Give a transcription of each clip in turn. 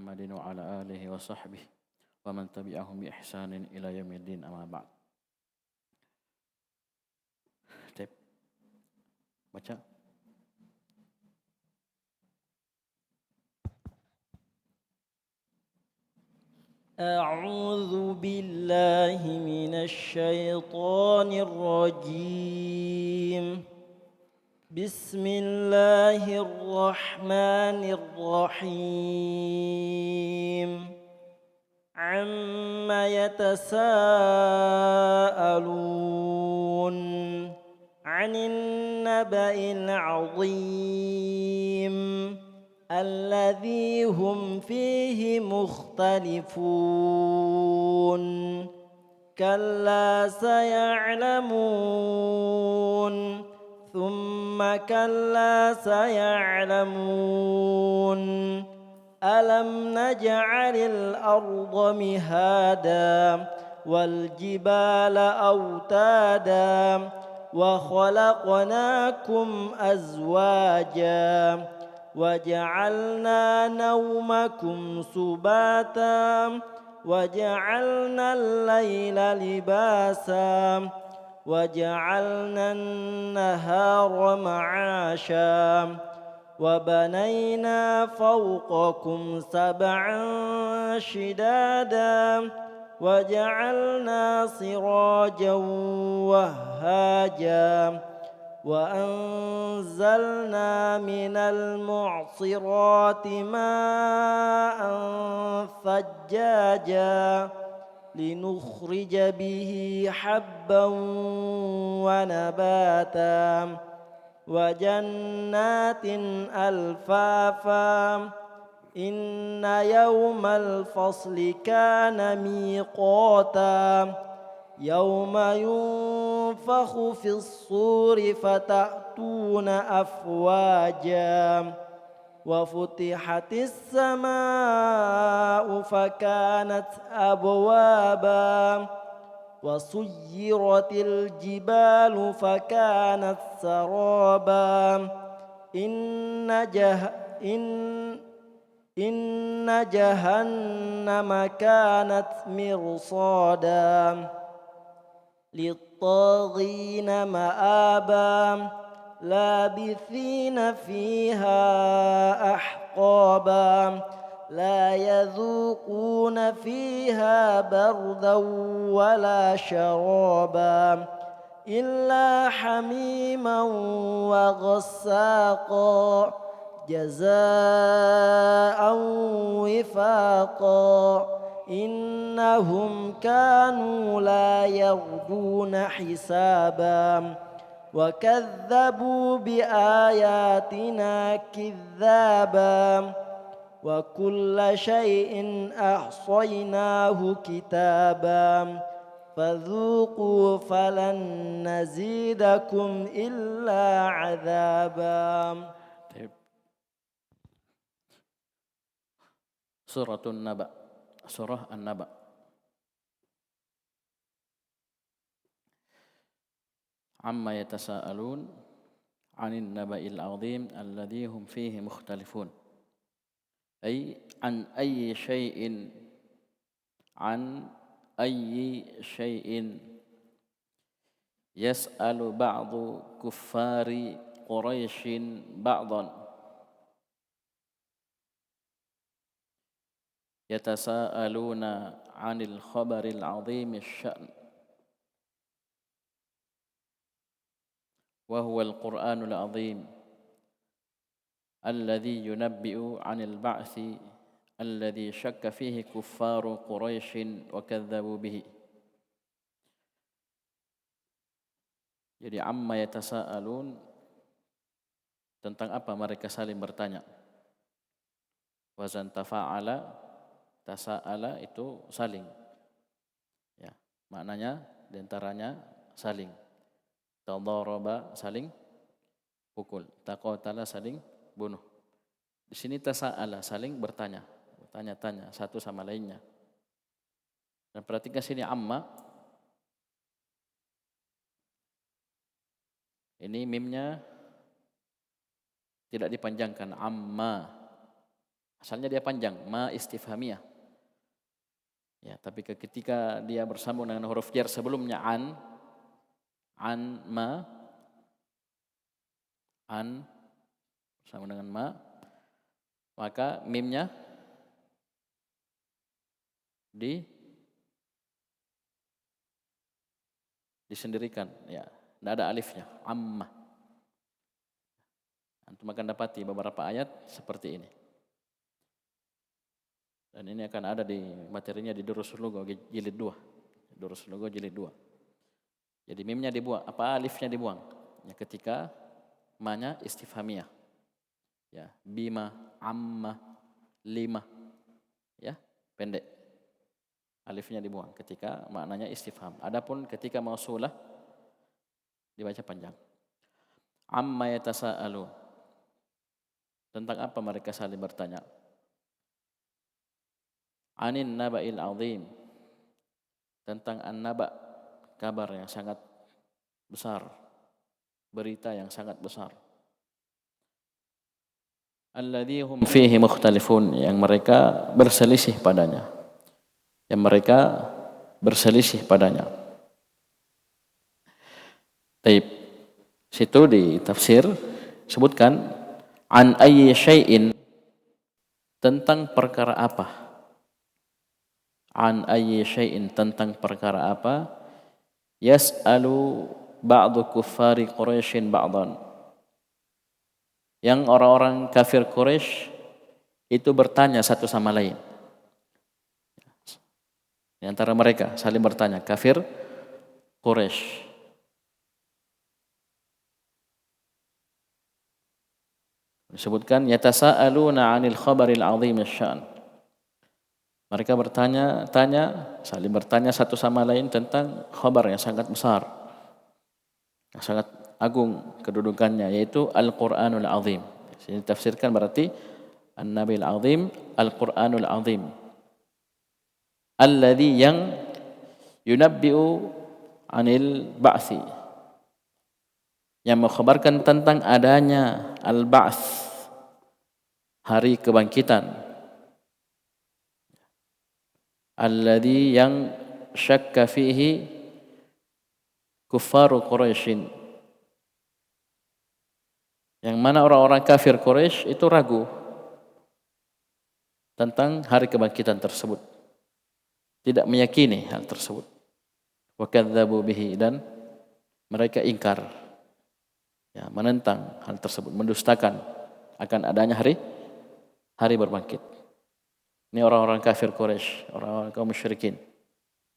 Muhammadin wa ala alihi wa sahbihi wa man tabi'ahum bi ihsanin ila yaumiddin amma ba'd. Baca. أعوذ بالله من الشيطان الرجيم. بسم الله الرحمن الرحيم. عما يتساءلون عن النبأ العظيم الذي هم فيه مختلفون كلا سيعلمون ثم كلا سيعلمون ألم نجعل الأرض مهادا والجبال أوتادا وخلقناكم أزواجا وجعلنا نومكم سباتا وجعلنا الليل لباسا وجعلنا النهار معاشا وبنينا فوقكم سبعا شدادا وجعلنا سراجا وهاجا وأنزلنا من المعصرات ماء ثجاجا لنخرج به حبا ونباتا وجنات ألفافا إن يوم الفصل كان ميقاتا يوم ينفخ في الصور فتأتون أفواجا وفتحت السماء فكانت أبوابا وسيرت الجبال فكانت سرابا إن جهنم كانت مرصادا للطاغين مآبا لابثين فيها أحقابا لا يذوقون فيها بردا ولا شرابا إلا حميما وغساقا جزاء وفاقا إنهم كانوا لا يرجون حسابا وكذبوا بآياتنا كذابا وكل شيء أحصيناه كتابا فذوقوا فلن نزيدكم إلا عذابا. Surah An-Naba. Surah An-Naba. Amma yatasaalun 'anil naba'il 'azim alladhi hum fihi mukhtalifun. Ay an ayyi syai'in yas'alu ba'du kuffari Quraisyin ba'dan yatasaaluna 'anil khabaril 'azimil sya'n wa huwa al-Qur'anul 'azim alladhi yunabbi'u 'anil ba'tsi alladhi syakka fihi kuffaru Quraisyin wa kadzdzabu bihi. Jadi amma yatasaalun, tentang apa mereka saling bertanya. Wazan tafa'ala, tasa'ala itu saling. Ya, maknanya diantaranya saling. Tadharaba saling pukul, taqatala saling bunuh. Di sini tasa'ala saling bertanya, tanya-tanya satu sama lainnya. Dan perhatikan sini amma. Ini mimnya tidak dipanjangkan, amma. Asalnya dia panjang, ma istifhamiyah. Ya, tapi ketika dia bersambung dengan huruf jar sebelumnya an, ma, an bersambung dengan ma, maka mimnya disendirikan, ya, tidak ada alifnya, amma. Antum akan dapati beberapa ayat seperti ini. Dan ini akan ada di materinya di Durusul Lugha jilid 2. Durusul Lugha jilid 2. Jadi mimnya dibuang, alifnya dibuang. Ya, ketika ma-nya istifhamiyah. Ya, bima, amma, lima. Ya, pendek. Alifnya dibuang ketika maknanya istifham. Adapun ketika mausulah dibaca panjang. Amma yatasaalu. Tentang apa mereka saling bertanya? Anin naba'il azim. Tentang an-naba', kabar yang sangat besar, berita yang sangat besar. Alladzi hum fihi mukhtalifun, yang mereka berselisih padanya. Yang mereka berselisih padanya. Taib. Situ di tafsir sebutkan an ayyi syai'in, tentang perkara apa. An ayyi syai'in, tentang perkara apa. Yas'alu ba'du kuffari Quraisyin ba'dan, yang orang-orang kafir Quraisy itu bertanya satu sama lain. Di antara mereka saling bertanya, kafir Quraisy. Disebutkan yatasaaluna 'anil khabaril 'azim asy-sya'n. Mereka saling bertanya satu sama lain tentang khabar yang sangat besar, yang sangat agung kedudukannya, yaitu Al-Qur'anul Azim. Ini tafsirkan berarti An-Nabil Azim, Al-Qur'anul Azim. Alladzi, yang yunabbi'u 'anil ba'tsi, yang mengkhabarkan tentang adanya al-ba'ts, hari kebangkitan. Alladzi, yang syakka fihi kuffaru Quraisyin, yang mana orang-orang kafir Quraisy itu ragu tentang hari kebangkitan tersebut, tidak meyakini hal tersebut. Wa kadzdzabu bihi, dan mereka ingkar, ya, menentang hal tersebut, mendustakan akan adanya hari berbangkit. Ini orang-orang kafir Quraisy, orang-orang kaum musyrikin,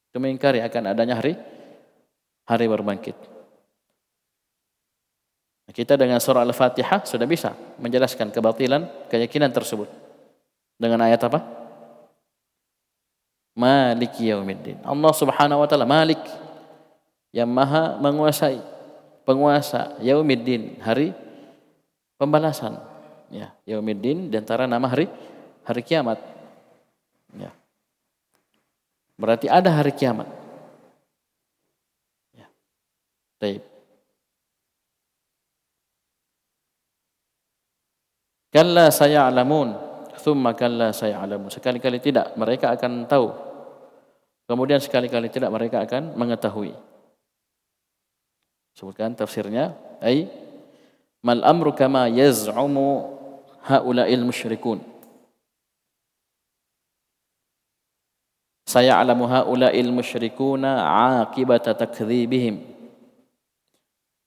itu mengingkari akan adanya hari berbangkit. Kita dengan surah Al-Fatihah sudah bisa menjelaskan kebatilan keyakinan tersebut. Dengan ayat apa? Maliki yaumiddin. Allah Subhanahu wa taala Malik, yang maha menguasai, penguasa, yaumiddin, hari pembalasan. Ya, yaumiddin di antara nama hari kiamat. Ya. Berarti ada hari kiamat. Ya. Baik. Kalla saya'lamun, thumma kalla saya'lamun. Sekali-kali tidak mereka akan tahu, kemudian sekali-kali tidak mereka akan mengetahui. Sebutkan tafsirnya, ay mal amru kama yaz'umu haula'il musyrikun. Saya'lamu haula'il musyrikuna 'aqibata takdzibihim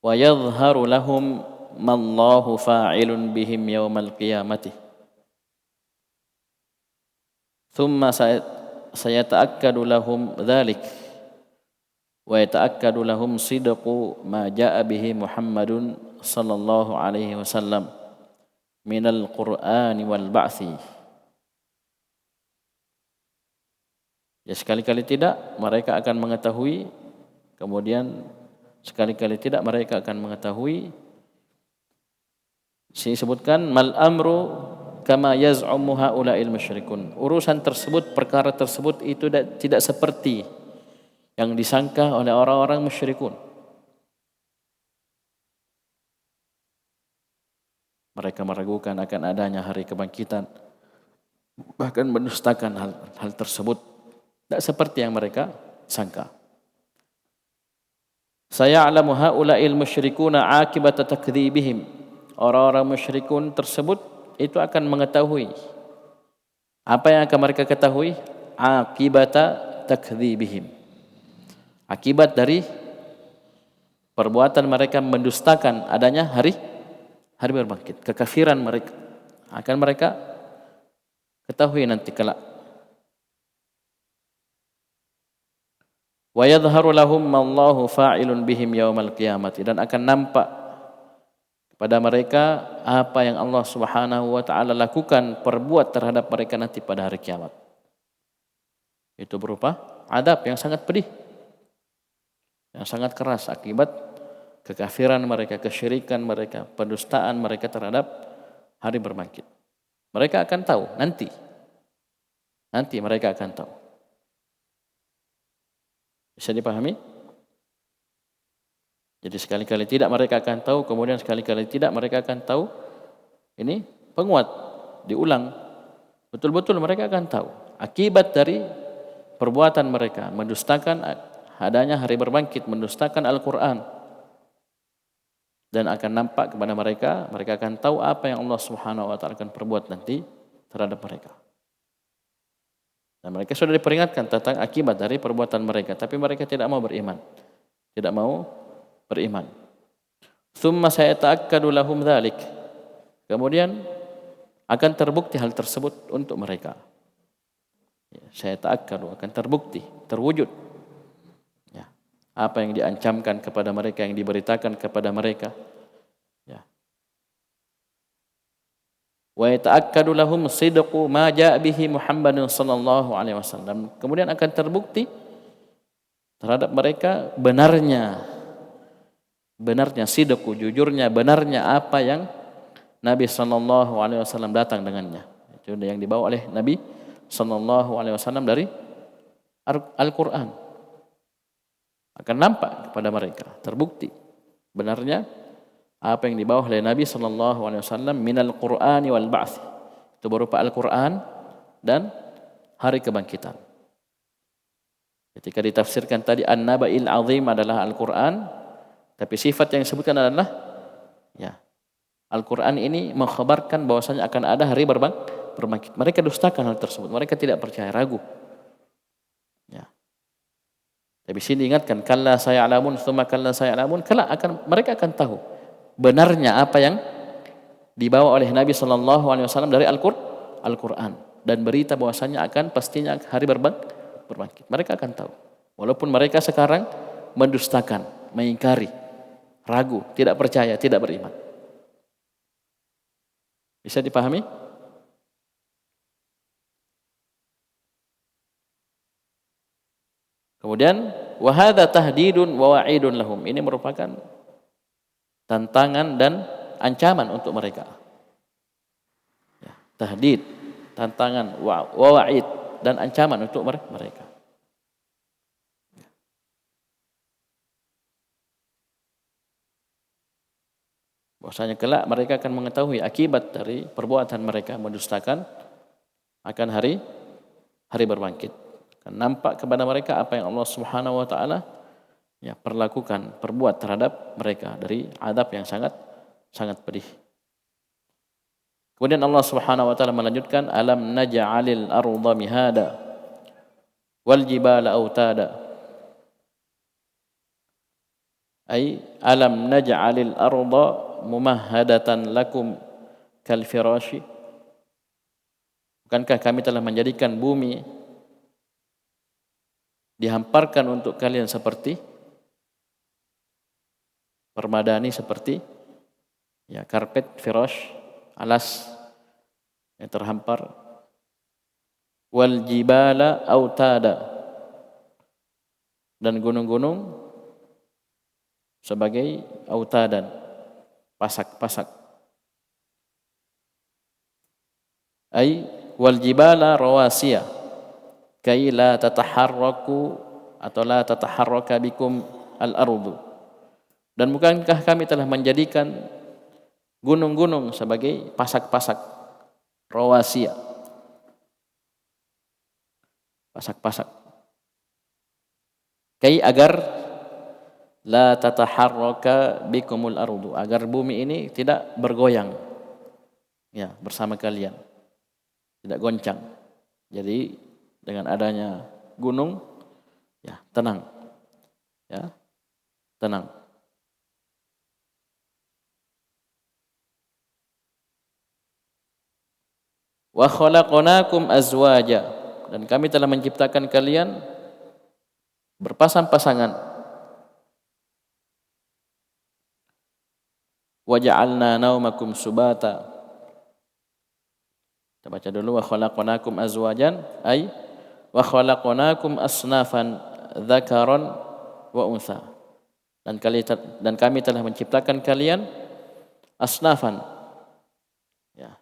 wa yadhharu lahum mallahu fa'ilun bihim yaumal qiyamati. Thumma sayata'akkadu lahum dzalik wa yata'akkadu lahum sidqu ma jaa'a bihi Muhammadun sallallahu alaihi wasallam minal Qur'ani wal ba'tsi. Ya, sekali-kali tidak mereka akan mengetahui, kemudian sekali-kali tidak mereka akan mengetahui. Disebutkan mal amru kama yaz'umu haula'il musyrikun. Urusan tersebut, perkara tersebut itu tidak seperti yang disangka oleh orang-orang musyrikun. Mereka meragukan akan adanya hari kebangkitan. bahkan mendustakan hal tersebut, tidak seperti yang mereka sangka. Saya'lamu haula'il musyrikuna akibata takdzibihim. Orang-orang musyrikun tersebut itu akan mengetahui. Apa yang akan mereka ketahui? Akibata takdzibihim. Akibat dari perbuatan mereka mendustakan adanya hari berbangkit. Kekafiran mereka akan mereka ketahui nanti kelak. Wa yadhharu lahum mallahu fa'ilun bihim yaumal qiyamati, dan akan nampak pada mereka apa yang Allah Subhanahu wa taala lakukan, perbuat terhadap mereka nanti pada hari kiamat. Itu berupa adab yang sangat pedih, yang sangat keras akibat kekafiran mereka, kesyirikan mereka, pendustaan mereka terhadap hari berbangkit. Mereka akan tahu nanti mereka akan tahu. Bisa dipahami? Jadi sekali-kali tidak mereka akan tahu, kemudian sekali-kali tidak mereka akan tahu. Ini penguat, diulang. Betul-betul mereka akan tahu akibat dari perbuatan mereka, mendustakan adanya hari berbangkit, mendustakan Al-Quran. Dan akan nampak kepada mereka, mereka akan tahu apa yang Allah Subhanahu wa taala akan perbuat nanti terhadap mereka. Dan mereka sudah diperingatkan tentang akibat dari perbuatan mereka, tapi mereka tidak mau beriman. Tidak mau beriman. Tsumma sayata'akkadu lahum dzalik. Kemudian akan terbukti hal tersebut untuk mereka. Sayata'akkadu, akan terbukti, terwujud. Ya. Apa yang diancamkan kepada mereka, yang diberitakan kepada mereka. Ya. Wa yata'akkadu lahum sidqu ma jaa bihi Muhammadun sallallahu alaihi wasallam. Kemudian akan terbukti terhadap mereka benarnya sidqu, jujurnya, benarnya apa yang Nabi sallallahu alaihi wasallam datang dengannya. Itu yang dibawa oleh Nabi sallallahu alaihi wasallam dari Al-Qur'an. Akan nampak kepada mereka, terbukti benarnya apa yang dibawa oleh Nabi sallallahu alaihi wasallam minal Qur'ani wal ba'ts. Itu berupa Al-Qur'an dan hari kebangkitan. Ketika ditafsirkan tadi An-Naba'il Azim adalah Al-Qur'an, tapi sifat yang disebutkan adalah ya, Al-Qur'an ini mengkhabarkan bahwasanya akan ada hari berbangkit. Mereka dustakan hal tersebut, mereka tidak percaya, ragu. Ya. Tapi sini diingatkan, kalla saya'lamun tsumma kalla saya'lamun, mereka akan tahu benarnya apa yang dibawa oleh Nabi sallallahu alaihi wasallam dari Al-Qur'an dan berita bahwasanya akan pastinya hari berbangkit. Mereka akan tahu. Walaupun mereka sekarang mendustakan, mengingkari, ragu, tidak percaya, tidak beriman. Bisa dipahami? Kemudian wa hadza tahdidun wa wa'idun lahum. Ini merupakan tantangan dan ancaman untuk mereka. Ya, tahdid, tantangan, wa'id, dan ancaman untuk mereka. Bahwasanya kelak mereka akan mengetahui akibat dari perbuatan mereka mendustakan akan hari berbangkit. Akan nampak kepada mereka apa yang Allah Subhanahu wa taala ya perlakukan, perbuat terhadap mereka dari adab yang sangat pedih. Kemudian Allah Subhanahu wa taala melanjutkan, alam naj'alil arda mihada wal jibala autada. Ay alam naj'alil arda mumahhadatan lakum kal firashi. Bukankah kami telah menjadikan bumi dihamparkan untuk kalian seperti permadani, seperti ya karpet, firash, alas yang terhampar. Wal jibala autada, dan gunung-gunung sebagai autadan, pasak-pasak. Ai wal jibala rawasiya kai la tataharraku atau la tataharraka bikum al-ardu. Dan bukankah kami telah menjadikan gunung-gunung sebagai pasak-pasak, rawasiya. pasak-pasak. Kai agar la tataharraka bikumul ardu, agar bumi ini tidak bergoyang ya bersama kalian, tidak goncang. Jadi dengan adanya gunung ya tenang, ya tenang. Wa khalaqnakum azwaja, dan kami telah menciptakan kalian berpasang-pasangan. Wa ja'alna naumakum subata. Kita baca dulu, wa khalaqnakum azwajan ay wa khalaqnakum asnafan dzakaran wa untha. Dan kami telah menciptakan kalian asnafan, ya,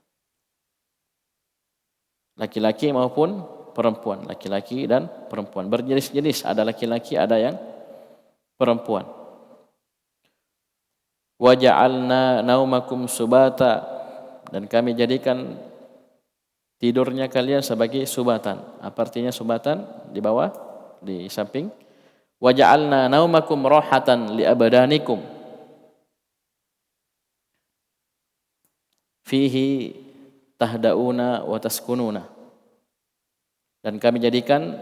laki-laki maupun perempuan, laki-laki dan perempuan, berjenis-jenis, ada laki-laki ada yang perempuan. Wa ja'alna naumakum subata, dan kami jadikan tidurnya kalian sebagai subatan. Apa artinya subatan? Di bawah, di samping. Wa ja'alna naumakum rahatan li abdanikum fihi tahdauna wa taskununa. Dan kami jadikan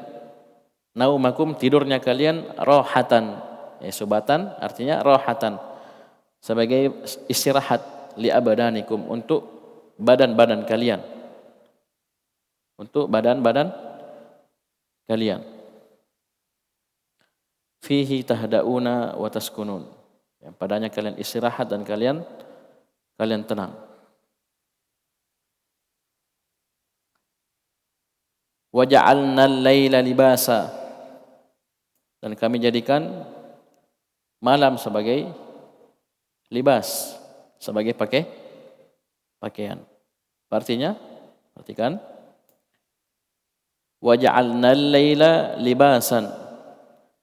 naumakum, tidurnya kalian, rahatan, subatan artinya rahatan, sebagai istirahat, li abdanikum, untuk badan-badan kalian, untuk badan-badan kalian. Fihi tahdauna wa taskunun, yang padanya kalian istirahat dan kalian tenang. Wa ja'alna al-laila libasa, dan kami jadikan malam sebagai libas, sebagai pakaian. Artinya, perhatikan. Wa ja'alna al-laila libasan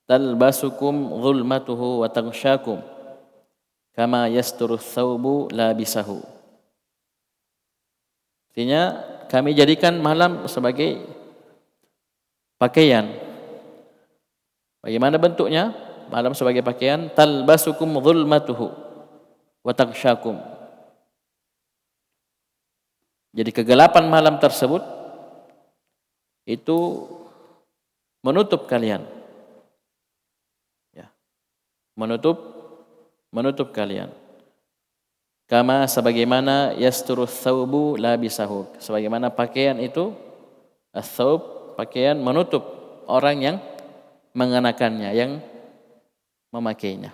talbasukum dhulmatuhu wa taghshakum kama yasturu thawbu labisahu. Artinya, kami jadikan malam sebagai pakaian. Bagaimana bentuknya? Malam sebagai pakaian, talbasukum dhulmatuhu wa taghshakum. Jadi kegelapan malam tersebut itu menutup kalian, ya, menutup kalian. Kama, sebagaimana, yasturu thawbu labisahu, sebagaimana pakaian itu, ats-thawb, pakaian, menutup orang yang mengenakannya, yang memakainya.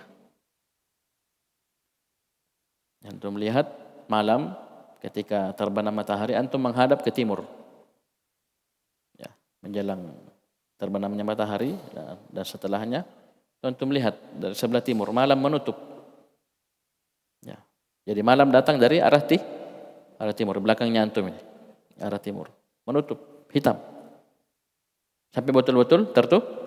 Antum lihat malam ketika terbenam matahari, antum menghadap ke timur, ya, menjelang terbenamnya matahari, dan setelahnya antum lihat dari sebelah timur, malam menutup, ya. Jadi malam datang dari arah timur, belakangnya antum ini arah timur, menutup, hitam, sampai betul-betul tertutup.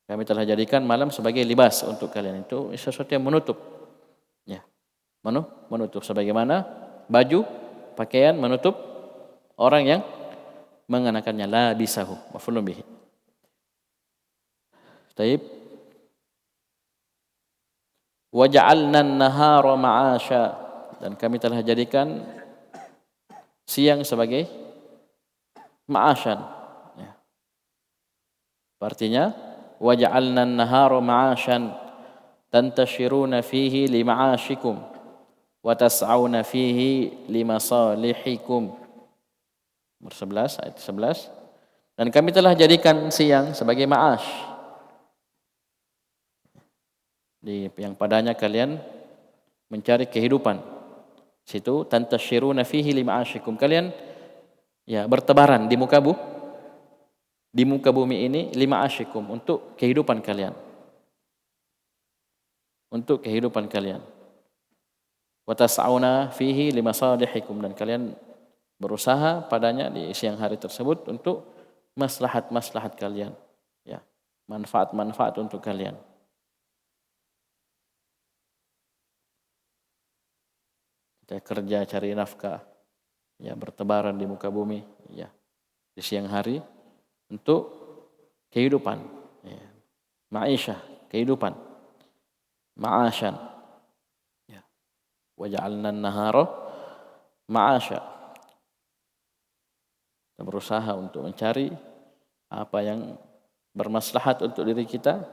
Kami telah jadikan malam sebagai libas untuk kalian, itu sesuatu yang menutup, ya, menutup, sebagaimana baju, pakaian menutup orang yang mengenakannya, labisahu, maf'ulun bihi. Taib. Wa ja'alna an-nahara ma'asha, dan kami telah jadikan siang sebagai ma'asyan, ya. Artinya, wa ja'alna an-nahara ma'asyan tantashiruna fihi lima'ashikum wa tas'auna fihi limasalihikum. Nomor 11, ayat 11. Dan kami telah jadikan siang sebagai ma'ash, yang padanya kalian mencari kehidupan. Situ tantashiruna fihi lima'ashikum, kalian, ya, bertebaran di muka bumi ini, lima'ashikum, untuk kehidupan kalian, untuk kehidupan kalian. Wa tas'auna fihi limasalihikum, dan kalian berusaha padanya di siang hari tersebut untuk maslahat kalian, ya, manfaat untuk kalian. Kita kerja cari nafkah, ya, bertebaran di muka bumi, ya, di siang hari untuk kehidupan, ya. Ma'isyah, kehidupan, ma'asyan, ya. Wa ja'alna an-nahara ma'asya. Kita berusaha untuk mencari apa yang bermaslahat untuk diri kita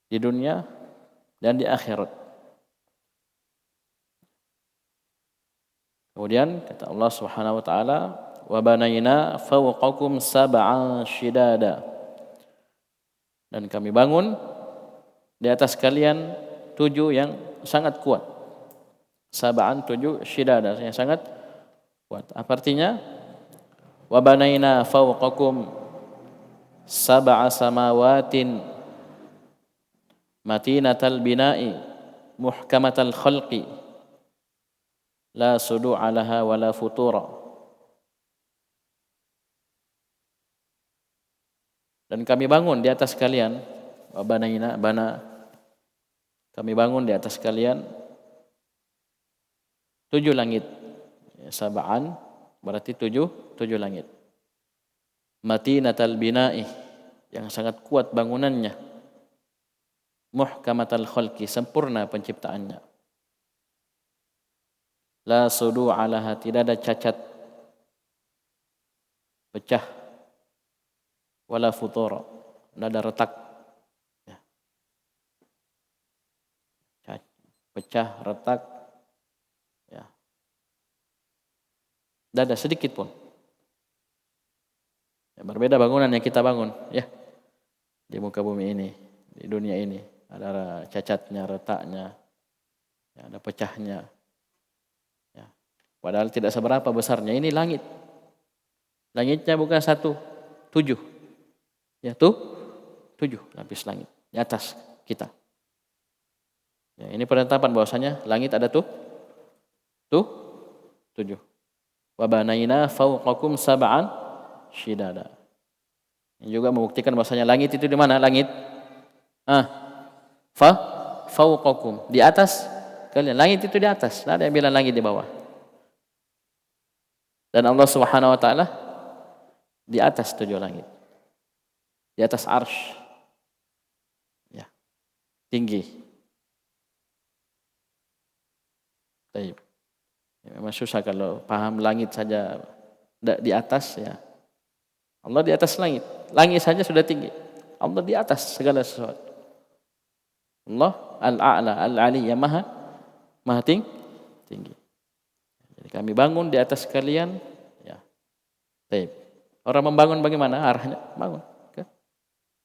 di dunia dan di akhirat. Kemudian kata Allah Subhanahu wa taala, wa banayna fawqakum sab'an shidada. Dan kami bangun di atas kalian 7 yang sangat kuat. Sab'an 7 shidada yang sangat kuat. Apa artinya? Wa banayna fawqakum sab'a samawatin matinatal bina'i muhkamatal khalqi la sudu'a laha wala futura. Dan kami bangun di atas kalian, wa banayna, bana, kami bangun di atas kalian 7 langit. Ya, sab'an berarti 7 langit. Matinatal bina'i, yang sangat kuat bangunannya. Muhkamatal khalqi, sempurna penciptaannya. La sudu'a laha, tidak ada cacat, pecah, wala futura, tidak ada retak. Ya. Pecah, retak, ya. Tidak ada sedikit pun. Ya, berbeda bangunan yang kita bangun, ya, di muka bumi ini, di dunia ini. Ada cacatnya, retaknya, ya, ada pecahnya. Ya. Padahal tidak seberapa besarnya. Ini langit. Langitnya bukan 1, 7. Ya, 7 lapis langit di atas kita. Ya, ini penetapan bahwasanya langit ada 7. Wa banayna fawqakum sab'an shidada. Ini juga membuktikan bahwasanya langit itu di mana? Langit fawqakum, di atas kalian. Langit itu di atas, tidak ada yang bilang langit di bawah. Dan Allah Subhanahu wa taala di atas 7 langit. Di atas arsy. Ya. Tinggi. Baik. Ya, memang susah kalau paham langit saja di atas, ya. Allah di atas langit. Langit saja sudah tinggi. Allah di atas segala sesuatu. Allah al-a'la, al-ali, yang maha tinggi. Jadi kami bangun di atas kalian, ya. Baik. Orang membangun bagaimana arahnya? Bangun.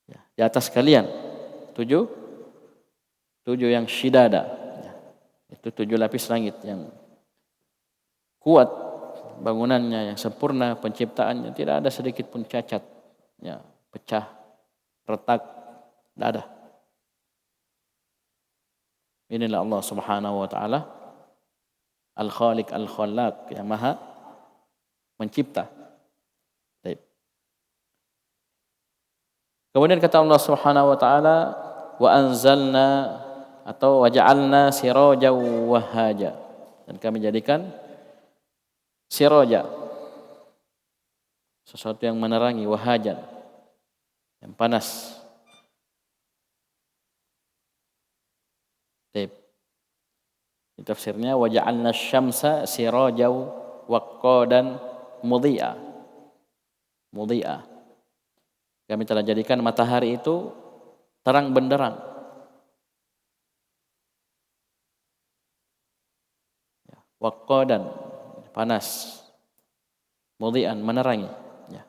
Ya, di atas kalian 7 yang shidada. Ya. Itu 7 lapis langit yang kuat bangunannya, yang sempurna penciptaannya, tidak ada sedikit pun cacat, ya, pecah, retak, tidak ada. Inilah Allah Subhanahu wa taala Al-Khaliq Al-Khallaq, yang maha mencipta. Baik. Kemudian kata Allah Subhanahu wa taala, wa anzalna atau wa ja'alna sirajan wahaja, dan kami jadikan siraja, sesuatu yang menerangi, wahajan, yang panas. Baik. Tafsirnya wa ja'alna syamsa sirajan waqqadan mudhi'a. Kami telah jadikan matahari itu terang benderang. Waqqadan, panas. Mudhi'an, menerangi. Ya.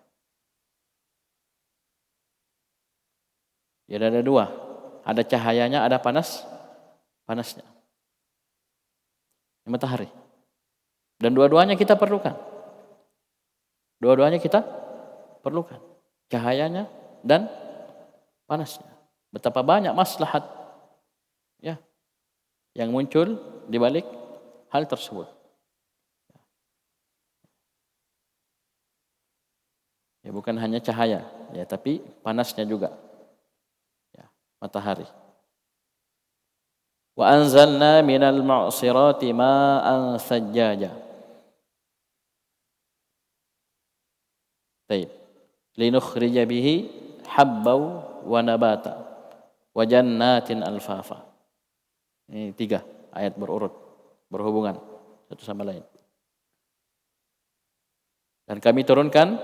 Jadi ada 2. Ada cahayanya, ada panasnya. Matahari. Dan dua-duanya kita perlukan. Cahayanya dan panasnya. Betapa banyak maslahat, ya, yang muncul di balik hal tersebut. Ya, bukan hanya cahaya, ya, tapi panasnya juga. Ya, matahari. Wa anzalna minal mu'sirati ma'an sajjaja. Taib. Linukhrija bihi habbau wa nabata wa jannatin alfafa. Ini 3 ayat berurut, berhubungan satu sama lain. Dan kami turunkan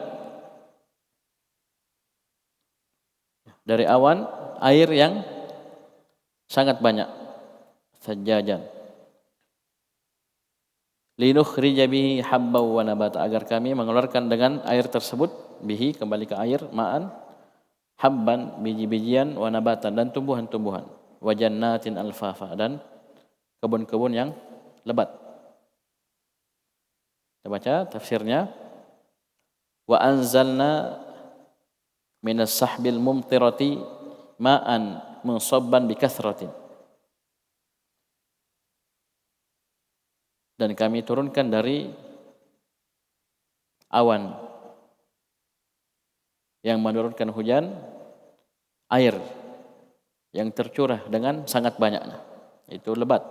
dari awan air yang sangat banyak, sajjajan. Linukhrija bihi habbau wa nabata, agar kami mengeluarkan dengan air tersebut, bihi kembali ke air, ma'an, habban biji-bijian, wa nabatan dan tumbuhan-tumbuhan, wa jannatin alfafa dan kebun-kebun yang lebat. Kita baca tafsirnya. Wa anzalna minas sahbil mumtirati ma'an munsabban bikathratin. Dan kami turunkan dari awan yang menurunkan hujan, air yang tercurah dengan sangat banyaknya. Itu lebat,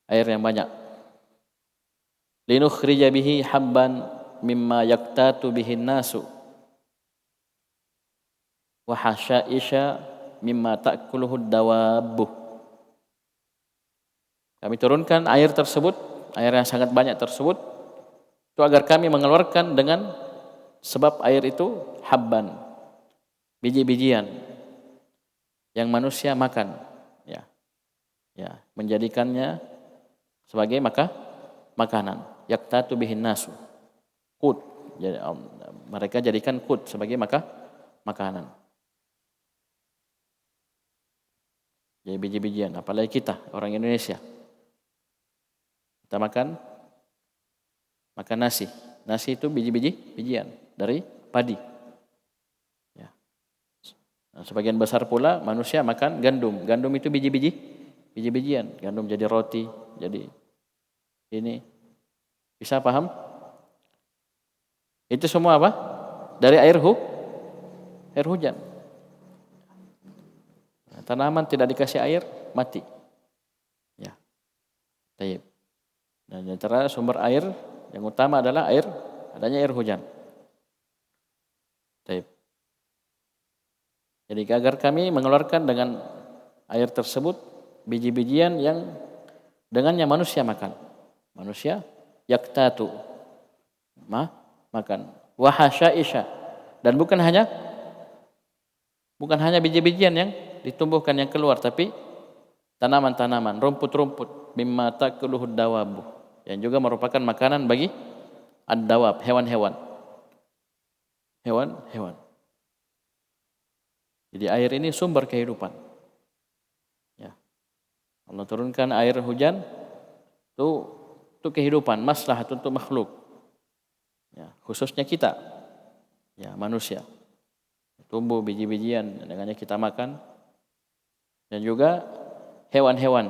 air yang banyak. Linukhrija bihi habban mimma yaktatu bihin nasu wa hasyaisha mimma ta'kuluhud dawabuh. Kami turunkan air tersebut, air yang sangat banyak tersebut, itu agar kami mengeluarkan dengan sebab air itu habban, biji-bijian yang manusia makan, ya, menjadikannya sebagai makanan. Yaktatu bihin nasu, qut, jadi, mereka jadikan qut sebagai makanan. Jadi biji-bijian, apalagi kita orang Indonesia. Kita makan nasi. Nasi itu bijian dari padi. Ya. Nah, sebagian besar pula manusia makan gandum. Gandum itu biji-bijian. Gandum jadi roti, jadi ini. Bisa paham? Itu semua apa? Dari air hujan. Nah, tanaman tidak dikasih air, mati. Ya. Taib. Dan antara sumber air yang utama adalah adanya air hujan. Taib. Jadi agar kami mengeluarkan dengan air tersebut biji-bijian yang dengannya manusia makan. Manusia yaktatu, makan. Wa hasyaisha, dan bukan hanya biji-bijian yang ditumbuhkan yang keluar, tapi tanaman-tanaman, rumput-rumput, mimma ta'kuluhud dawabu, yang juga merupakan makanan bagi ad-dawab, hewan-hewan. Jadi air ini sumber kehidupan. Ya. Allah turunkan air hujan itu kehidupan, maslahat untuk makhluk. Ya, khususnya kita, ya, manusia. Tumbuh biji-bijian dengannya kita makan, dan juga hewan-hewan,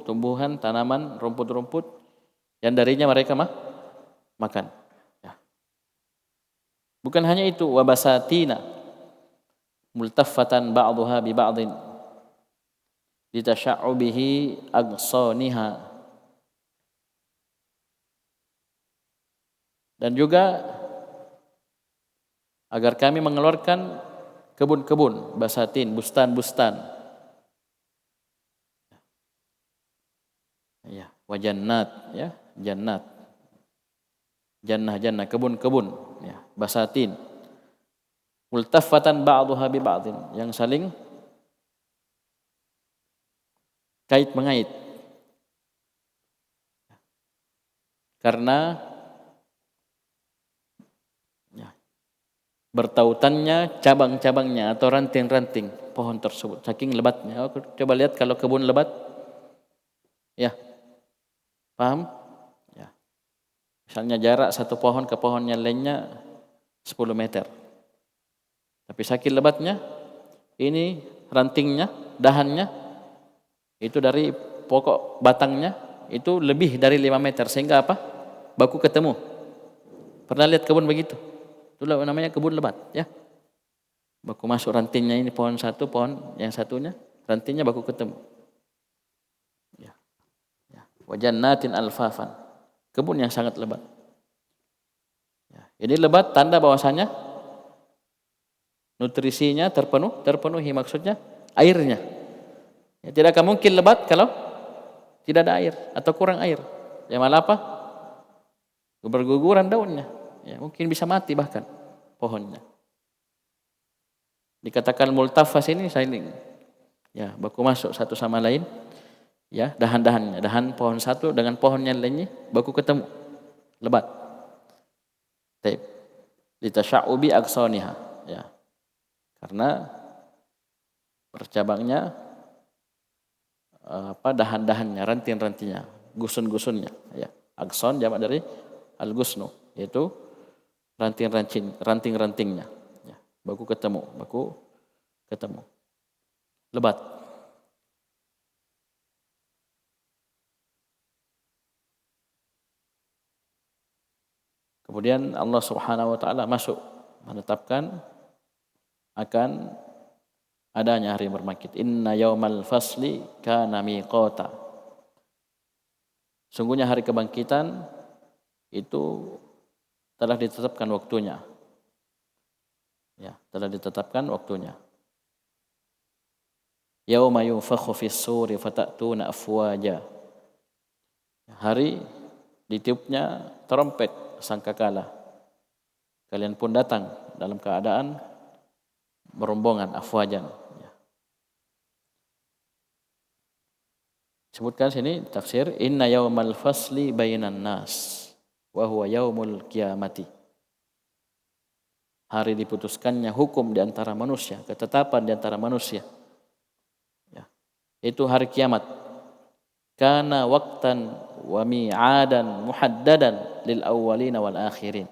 tumbuhan, tanaman, rumput-rumput yang darinya mereka makan. Ya. Bukan hanya itu, wabasatina multaffatan ba'daha bi ba'din litasha'ubihi agsaniha. Dan juga agar kami mengeluarkan kebun-kebun, basatin, bustan-bustan. Ya, wajannat, ya, jannat. Jannah, kebun-kebun, ya, basatin. Multaffatan ba'daha bi ba'din, yang saling kait mengait. Karena bertautannya cabang-cabangnya atau ranting-ranting pohon tersebut, saking lebatnya. Coba lihat kalau kebun lebat, ya, paham? Ya. Misalnya jarak satu pohon ke pohon yang lainnya 10 meter, tapi saking lebatnya, ini rantingnya, dahannya itu dari pokok batangnya itu lebih dari 5 meter, sehingga apa? Baku ketemu. Pernah lihat kebun begitu? Itulah namanya kebun lebat, ya. Baku masuk rantingnya, ini pohon satu, pohon yang satunya, rantingnya baku ketemu. Ya. Ya. Wajannatin alfafan, kebun yang sangat lebat. Ini lebat tanda bahwasanya nutrisinya terpenuhi maksudnya airnya. Ya, tidak akan mungkin lebat kalau tidak ada air atau kurang air. Ya malah apa? Berguguran daunnya. Ya, mungkin bisa mati bahkan pohonnya. Dikatakan multafas ini saling ya baku masuk satu sama lain. Ya, dahan-dahannya, dahan pohon satu dengan pohon yang lainnya baku ketemu. Lebat. Taib. Litasya'ubi aksoniha. Ya. Karena bercabangnya dahan-dahannya, ranting-rantingnya, gusun-gusunnya. Ya. Akson jamak dari al-gusnu, yaitu ranting-rantingnya. Ya. Baku ketemu. Lebat. Kemudian Allah Subhanahu wa taala masuk menetapkan akan adanya hari berbangkit. Inna yaumal fasli kana miqata. Sungguhnya hari kebangkitan itu telah ditetapkan waktunya. Ya, telah ditetapkan waktunya. Yauma yunfakhu fis-suri fatatuna afwaja. Hari ditiupnya trompet sangkakala. Kalian pun datang dalam keadaan berombongan afwajan. Ya. Sebutkan sini tafsir inna yaumal fasli bainan nas wa huwa yaumul qiyamati. Hari diputuskannya hukum di antara manusia, ketetapan di antara manusia. Ya. Itu hari kiamat. Kana waqtan wa mi'adan muhaddadan lil awwalina wal akhirin.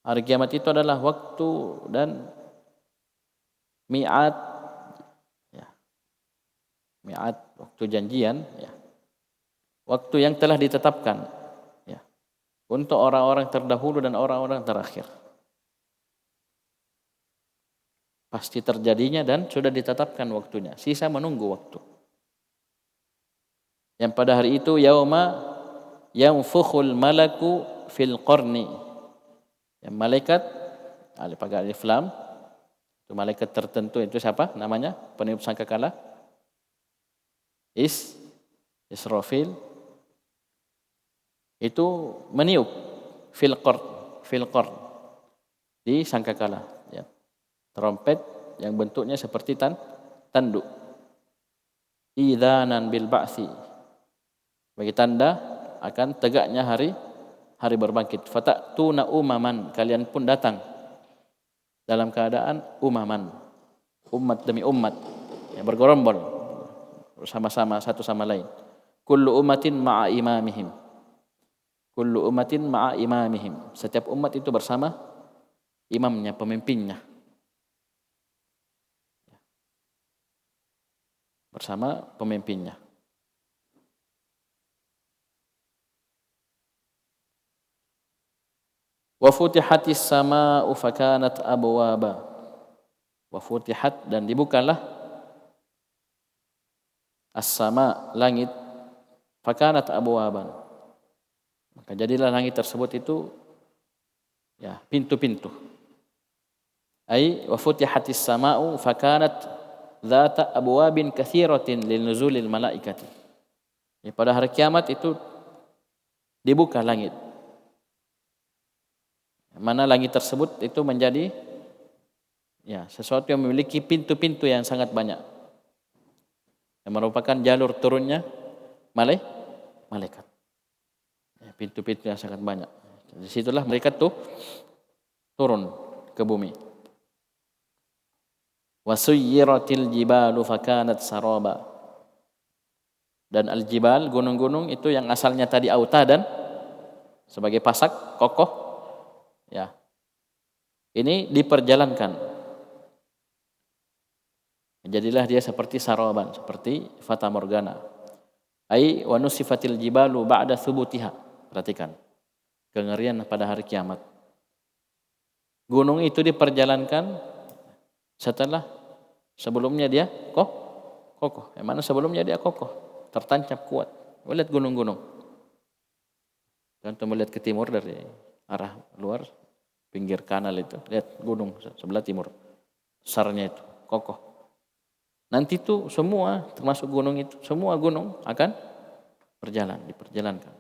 Hari kiamat itu adalah waktu dan mi'ad, ya. Mi'ad, waktu janjian, ya. Waktu yang telah ditetapkan, ya. Untuk orang-orang terdahulu dan orang-orang terakhir. Pasti terjadinya dan sudah ditetapkan waktunya. Sisa menunggu waktu. Yang pada hari itu yauma yanfukhul malaku fil qarni. Yang malaikat pakai alif lam, itu malaikat tertentu, itu siapa namanya? Peniup sangkakala. Israfil. Itu meniup fil qarn di sangkakala, ya. Trompet yang bentuknya seperti tanduk. Idzanan bil ba'si. Bagi tanda akan tegaknya hari berbangkit. Fatatuna umaman, kalian pun datang dalam keadaan umaman, umat demi umat, yang bergerombol bersama-sama satu sama lain. Kullu umatin ma'a imamihim. Kullu umatin ma'a imamihim. Setiap umat itu bersama imamnya, pemimpinnya. Bersama pemimpinnya. Wa futihatis sama'u fakanat abwaba. Wa futihat, dan dibukalah as-sama', langit, fakanat abwaban. Maka jadilah langit tersebut itu ya pintu-pintu. Ai wa futihatis sama'u fakanat dzata abwabin katsiratin linuzulil malaikati. Ya, pada hari kiamat itu dibuka langit. Mana langit tersebut itu menjadi ya sesuatu yang memiliki pintu-pintu yang sangat banyak. Yang merupakan jalur turunnya malaikat. Ya, pintu-pintu yang sangat banyak. Di situlah malaikat tuh turun ke bumi. Wasuyyiratil jibalu fakanat saraba. Dan al-jibal, gunung-gunung itu yang asalnya tadi autadan sebagai pasak kokoh, ya. Ini diperjalankan. Jadilah dia seperti saraban, seperti fata morgana. Ai wa nusifatil jibalu ba'da thubutiha. Perhatikan kengerian pada hari kiamat. Gunung itu diperjalankan setelah sebelumnya dia kokoh. Yang mana sebelumnya dia kokoh, tertancap kuat. Lihat gunung-gunung. Contoh melihat ke timur dari arah luar, pinggir kanal itu, lihat gunung sebelah timur. Besarnya itu, kokoh. Nanti itu semua, termasuk gunung itu, semua gunung akan diperjalankan.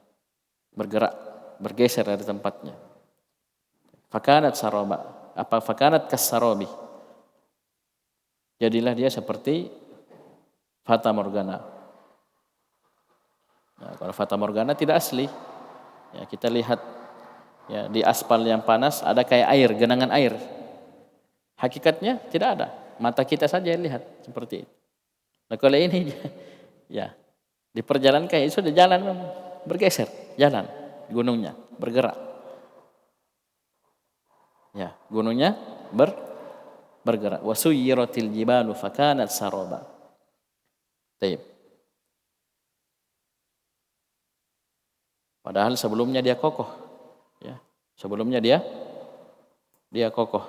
Bergerak, bergeser dari tempatnya. Fakanat saraba, fakanat kasarobi. Jadilah dia seperti fata morgana. Nah, kalau fata morgana tidak asli. Ya, kita lihat ya di aspal yang panas ada kayak air, genangan air. Hakikatnya tidak ada. Mata kita saja yang lihat seperti itu. Nah kalau ini ya diperjalankan itu sudah jalan bergeser, jalan gunungnya bergerak. Ya, gunungnya bergerak. Wasuyiratil jibalu fakanat saraba. Taib. Padahal sebelumnya dia kokoh. Ya, sebelumnya dia kokoh.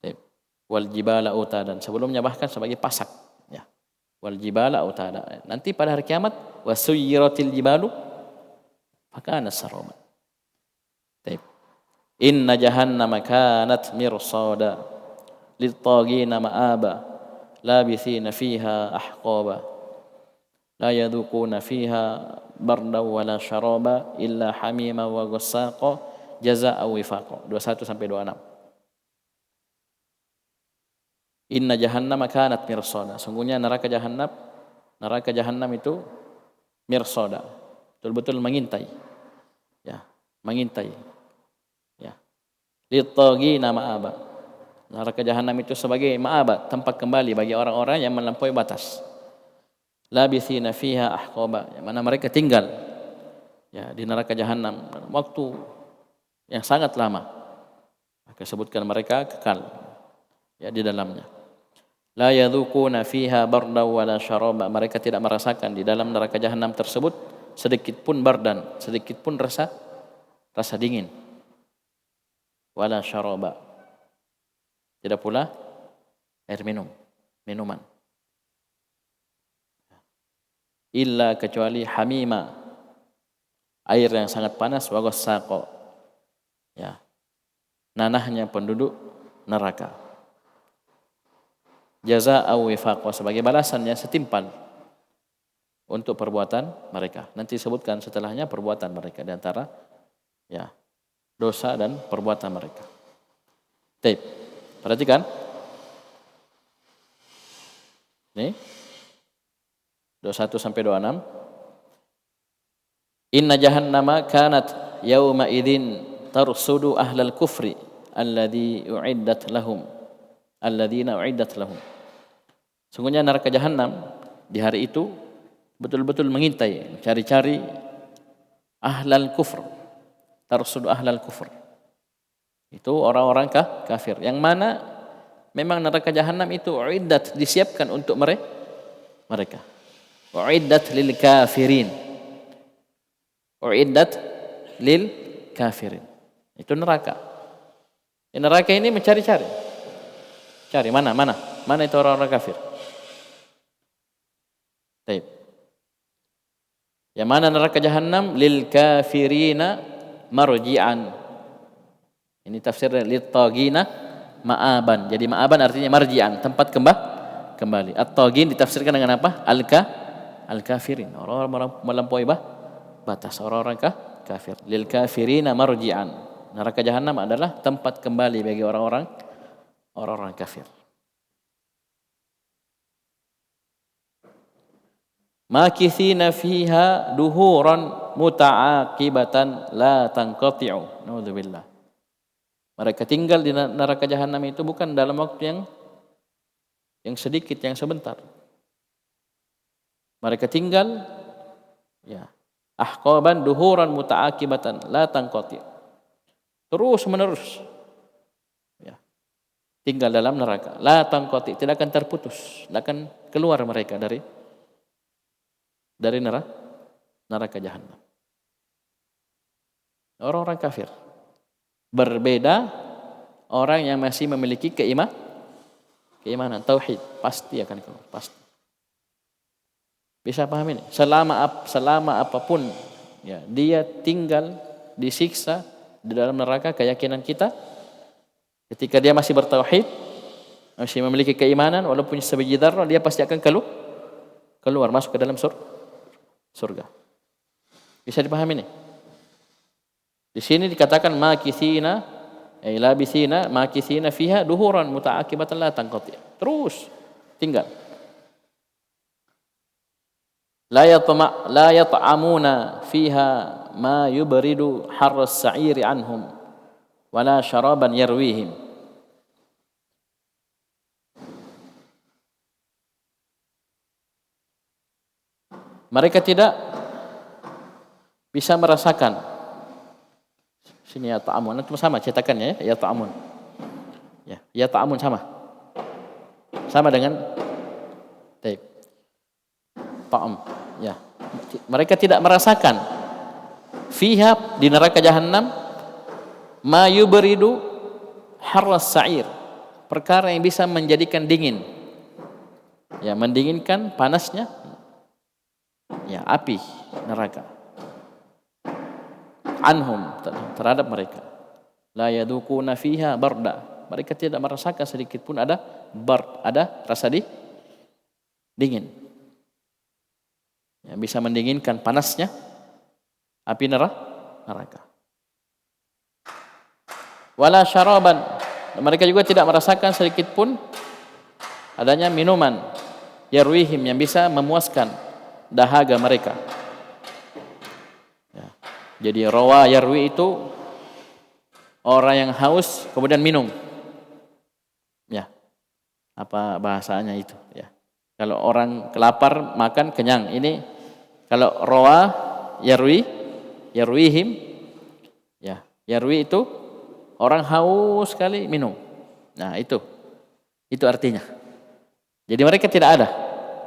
Taib. Wal jibala utadan. Sebelumnya bahkan sebagai pasak. Ya. Wal jibala utada. Nanti pada hari kiamat wasuyiratil jibalu fakanat saraba. Taib. Inna jahannama kanat mirsada lit-taghina ma'aba labithina fiha ahqaba la yadhuquna fiha bardan wala syaraba illa hamima wa ghassaqa jazaa'a wifaqa 21 sampai 26. Inna jahannama kanat mirsada. Sungguhnya neraka jahanam itu mirsada, betul-betul mengintai. Ya, mengintai. Lit-taghina ma'aba. Neraka jahanam itu sebagai ma'aba, tempat kembali bagi orang-orang yang melampaui batas. Labithina fiha ahqaba, yang mana mereka tinggal ya di neraka jahanam waktu yang sangat lama. Maka sebutkan mereka kekal ya di dalamnya. La yadhuquna fiha bardan wala syaraba. Mereka tidak merasakan di dalam neraka jahanam tersebut sedikit pun bardan, sedikit pun rasa dingin. Wala syaraba. Tidak pula air minuman. Illa kecuali hamima, air yang sangat panas, wa ghassaqa. Ya. Nanahnya penduduk neraka. Jazaa'a wifaqa, sebagai balasannya setimpal untuk perbuatan mereka. Nanti sebutkan setelahnya perbuatan mereka di antara ya dosa dan perbuatan mereka. Baik, perhatikan. Nih, 21 sampai 26. Inna jahannama kanat yawma idzin tarsudu ahlal kufri alladzina u'iddat lahum. Sungguhnya neraka jahanam di hari itu betul-betul mengintai, mencari-cari ahlal kufr. Tarsudu ahlal kufur. Itu orang-orang kafir. Yang mana memang neraka jahanam itu uiddat, disiapkan untuk mereka. Uiddat lil kafirin. Uiddat lil kafirin. Itu neraka. Neraka ini mencari-cari. Cari mana itu orang-orang kafir. Baik. Yang mana neraka jahanam lil kafirina marji'an. Ini tafsir lit-taghina ma'aban. Jadi ma'aban artinya marji'an, tempat kembali. At-taghin ditafsirkan dengan apa? Al-kafirin. Orang-orang melampaui batas, orang-orang kafir. Lil kafirina marji'an. Neraka jahanam adalah tempat kembali bagi orang-orang kafir. Makithina fiha duhuran muta'aqibatan la tanqati'u. Naudzubillah. Mereka tinggal di neraka jahanam itu bukan dalam waktu yang sedikit, yang sebentar. Mereka tinggal ya ahqaban duhuran muta'aqibatan la tanqati'. Terus menerus. Ya. Tinggal dalam neraka. La tanqati', tidak akan terputus, tidak akan keluar mereka dari neraka jahanam. Orang-orang kafir. Berbeda orang yang masih memiliki keimanan tauhid, pasti akan keluar, pasti. Bisa paham ini? Selama apapun Ya, dia tinggal disiksa di dalam neraka keyakinan kita ketika dia masih bertauhid, masih memiliki keimanan walaupun sebiji dzarrah, dia pasti akan keluar masuk ke dalam surga. Bisa dipahami nih? Di sini dikatakan makithina ay labithina makithina fiha duhuran muta'aqibatan la tanqati. Terus tinggal. La yat'amuna fiha ma yubridu harras sa'iri anhum wala syaraban yarwihim. Mereka tidak bisa merasakan. Sini ya ta'amun, itu sama cetakannya ya ta'amun. Ya ta'amun sama. Sama dengan taib. Ta'am. Ya. Mereka tidak merasakan fiha di neraka jahanam ma yubridu harras sa'ir. Perkara yang bisa menjadikan dingin. Ya, mendinginkan panasnya ya api neraka. Anhum terhadap mereka. La yadukuna fiha barda. Mereka tidak merasakan sedikit pun ada bard, ada rasa dingin. Yang bisa mendinginkan panasnya api neraka. Wala syaraban. Mereka juga tidak merasakan sedikit pun adanya minuman yarwihim yang bisa memuaskan dahaga mereka. Ya. Jadi rawa yarwi itu orang yang haus kemudian minum. Ya. Apa bahasanya itu ya. Kalau orang kelapar makan kenyang. Ini kalau rawa yarwihim ya, yarwi itu orang haus sekali minum. Nah, itu artinya. Jadi mereka tidak ada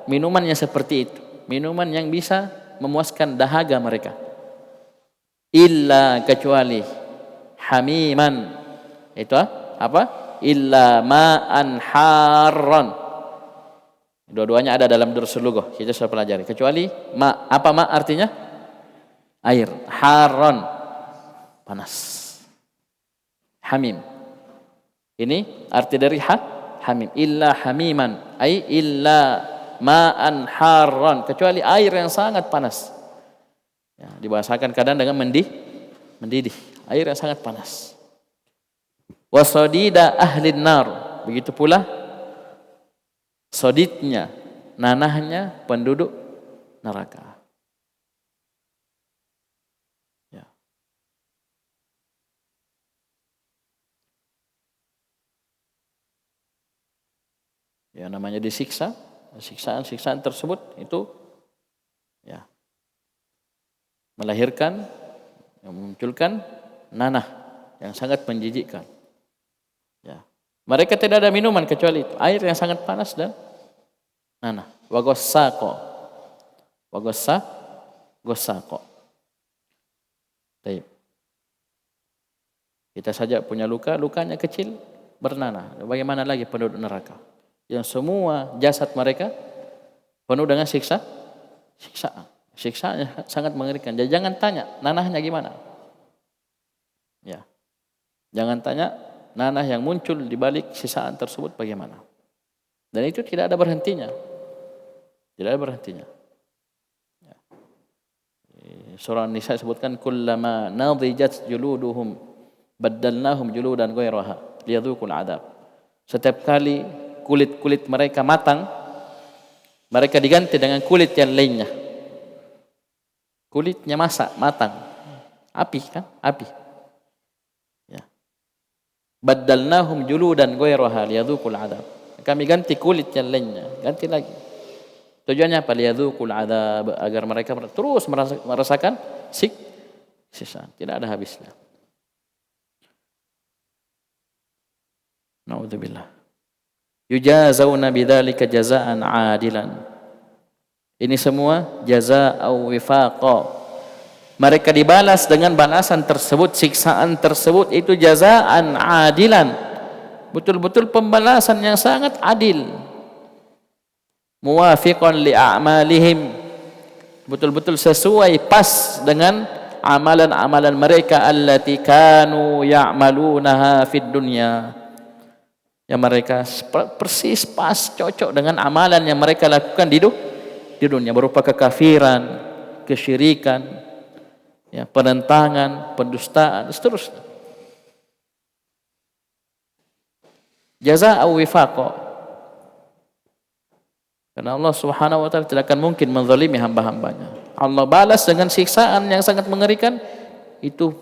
minuman yang seperti itu. Minuman yang bisa memuaskan dahaga mereka. Illa kecuali hamiman. Itu apa? Illa ma'an harran. Dua-duanya ada dalam Durrus Lughah. Kita sudah pelajari. Kecuali ma. Apa ma artinya? Air. Harran. Panas. Hamim. Ini arti dari hamim. Illa hamiman. Ay illa ma'an harran, kecuali air yang sangat panas. Ya, dibahasakan kadang dengan mendidih, air yang sangat panas. Wasadida ahlin nar, begitu pula sodidnya, nanahnya penduduk neraka. Ya. Ya, namanya disiksa. Siksaan tersebut itu ya melahirkan, memunculkan nanah yang sangat menjijikkan. Ya. Mereka tidak ada minuman kecuali itu, air yang sangat panas dan nanah. Wagossaqo. Baik. Kita saja punya lukanya kecil bernanah. Bagaimana lagi penduduk neraka? Yang semua jasad mereka penuh dengan siksaan. Siksaannya sangat mengerikan. Jadi jangan tanya nanahnya gimana. Ya. Jangan tanya nanah yang muncul di balik siksaan tersebut bagaimana. Dan itu tidak ada berhentinya. Tidak ada berhentinya. Ya. Surah An-Nisa sebutkan kullama nadijat juluduhum baddalnahum juludan ghairaha liyadhuqul adab. Setiap kali kulit-kulit mereka matang, mereka diganti dengan kulit yang lainnya. Kulitnya matang. Api kan? Api. Ya. Baddalnahum juludan ghairaha liyadhuqul adab. Kami ganti kulit yang lainnya, ganti lagi. Tujuannya apa? Liyadhuqul adab, agar mereka terus merasakan siksaan. Tidak ada habisnya. Na'udzubillah. Yujazawna bidzalika jazaan adilan. Ini semua jaza au wifaqa. Mereka dibalas dengan balasan tersebut, siksaan tersebut itu jazaan adilan. Betul-betul pembalasan yang sangat adil. Muwafiqan li a'malihim, betul-betul sesuai pas dengan amalan-amalan mereka allati kanu ya'malunaha fid dunya, yang mereka persis pas cocok dengan amalan yang mereka lakukan di dunia, berupa kekafiran, kesyirikan, ya, penentangan, pendustaan, seterusnya. Jazaa'u wifaqa, karena Allah Subhanahu wa taala tidak akan mungkin menzalimi hamba-hambanya. Allah balas dengan siksaan yang sangat mengerikan. Itu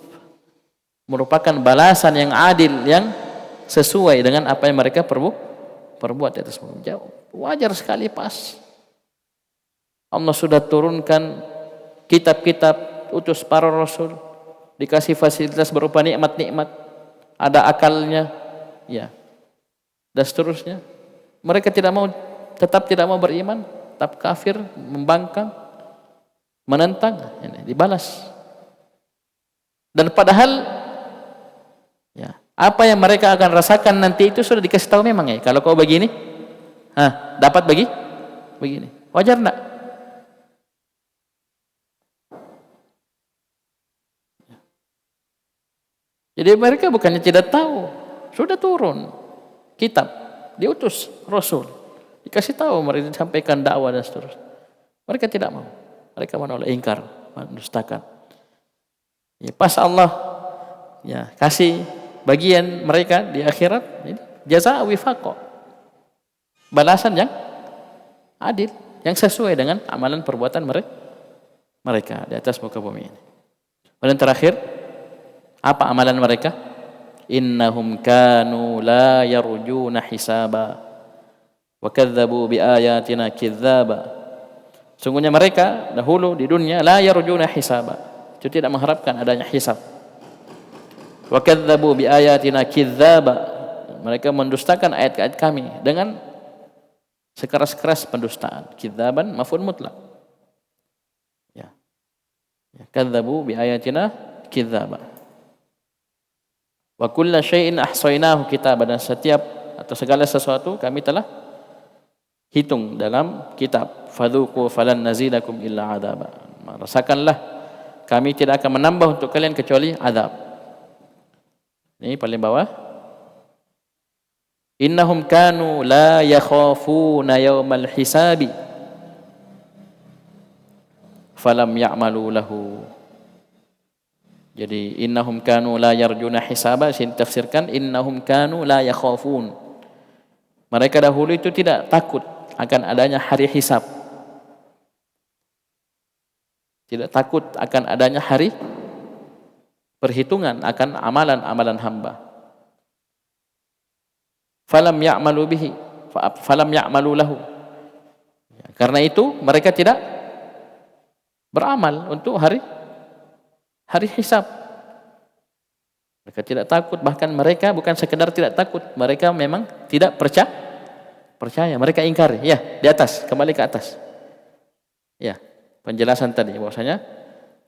merupakan balasan yang adil, yang sesuai dengan apa yang mereka perbuat di atas muka. Wajar sekali pas. Allah sudah turunkan kitab-kitab, utus para rasul, dikasih fasilitas berupa nikmat-nikmat, ada akalnya, ya, dan seterusnya. Mereka tetap tidak mau beriman, tetap kafir, membangkang, menentang, ini dibalas. Dan padahal, ya, apa yang mereka akan rasakan nanti itu sudah dikasih tahu memang, ya. Kalau kau begini, dapat begini. Wajar enggak? Jadi mereka bukannya tidak tahu, sudah turun kitab, diutus rasul, dikasih tahu, mereka disampaikan dakwah dan seterusnya. Mereka tidak mau, mereka menolak, ingkar, mendustakan. Ya, pas Allah, ya, kasih bagian mereka di akhirat, jazaa'u wifaqa, balasan yang adil, yang sesuai dengan amalan perbuatan mereka di atas muka bumi ini. Dan terakhir, apa amalan mereka? Innahum kanu la yarjuna hisaba wa kadzdzabu bi ayatina kidzdzaba. Sungguhnya mereka dahulu di dunia la yarjuna hisaba, itu tidak mengharapkan adanya hisab. Wa kadzdzabu bi ayatina kidzdzaba, mereka mendustakan ayat-ayat kami dengan sekeras-keras pendustaan. Kidzaban maf'ul mutlaq. Ya. Kadzdzabu bi ayatina kidzdzaba. Wa kulla syai'in ahsainahu kitaban, dan setiap atau segala sesuatu kami telah hitung dalam kitab. Fadzuqu falan nazidakum illa adzaba. Rasakanlah, kami tidak akan menambah untuk kalian kecuali azab. Ini paling bawah. Innahum kanu la yakhafuna yaumal hisabi falam ya'malu lahu. Jadi innahum kanu la yarjuna hisaba, sini tafsirkan innahum kanu la yakhafun. Mereka dahulu itu tidak takut akan adanya hari hisab. Tidak takut akan adanya hari perhitungan akan amalan-amalan hamba. Falam ya'malu bihi, falam ya'malu lahu. Karena itu mereka tidak beramal untuk hari hisab. Mereka tidak takut, bahkan mereka bukan sekedar tidak takut, mereka memang tidak percaya, mereka ingkari. Ya, di atas, kembali ke atas. Ya, penjelasan tadi bahwasanya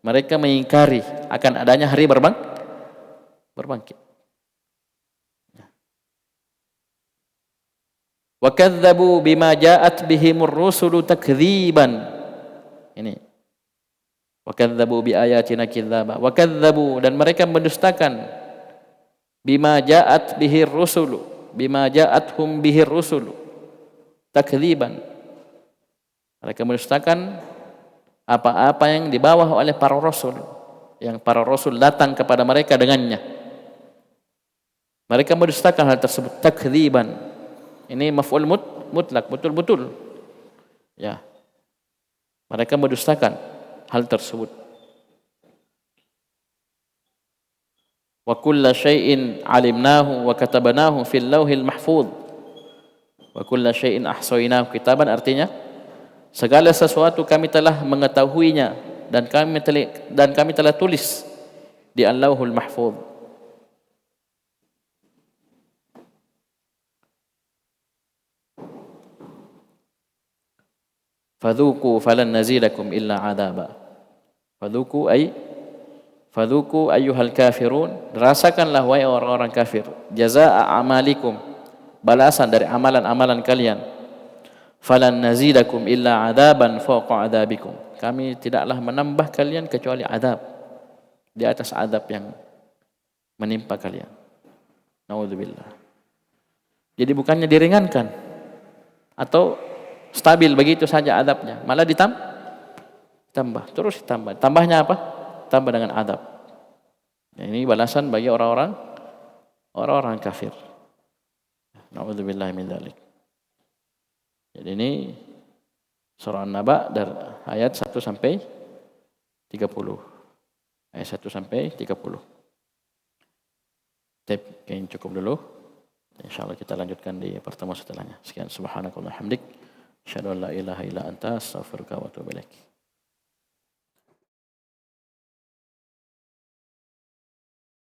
mereka mengingkari akan adanya hari berbangkit. Wa kadzdzabu bima ja'at bihimur rusulu takdziban. Ini. Wa kadzdzabu bi ayatina kidzdzaba. Wa kadzdzabu, dan mereka mendustakan bima ja'at bihir rusulu, bima ja'athum bihir rusulu takdziban. Mereka mendustakan apa-apa yang dibawa oleh para rasul, yang para rasul datang kepada mereka dengannya. Mereka mendustakan hal tersebut, takdziban. Ini maf'ul mutlak, betul-betul. Ya. Mereka mendustakan hal tersebut. Wa kulla syai'in 'alimnahu wa katabnahu fil lauhil mahfuz. Wa kulla syai'in ahsainahu kitaban, artinya segala sesuatu kami telah mengetahuinya dan kami telah tulis di Al-Lauhul Mahfuz. Fadzuqu falan nazidakum illa adzaba. Fadzuqu ayyuhal kafirun, rasakanlah wahai orang-orang kafir, jazaa'a amalikum, balasan dari amalan-amalan kalian. Falan nazidakum illa adzaban fawqa adzabikum, kami tidaklah menambah kalian kecuali adab di atas adab yang menimpa kalian. Naudzubillah. Jadi bukannya diringankan atau stabil begitu saja adabnya, malah ditambah, terus ditambah. Tambahnya apa? Tambah dengan adab. Ini balasan bagi orang-orang kafir. Naudzubillah min dzalik. Jadi ini surah An-Naba dari ayat 1 sampai 30. Ayat 1 sampai 30. Kayaknya cukup dulu. Insyaallah kita lanjutkan di pertemuan setelahnya. Sekian subhanakallahumma hamdik, asyhadu an la ilaha illa anta, astaghfiruka wa atubu ilaik.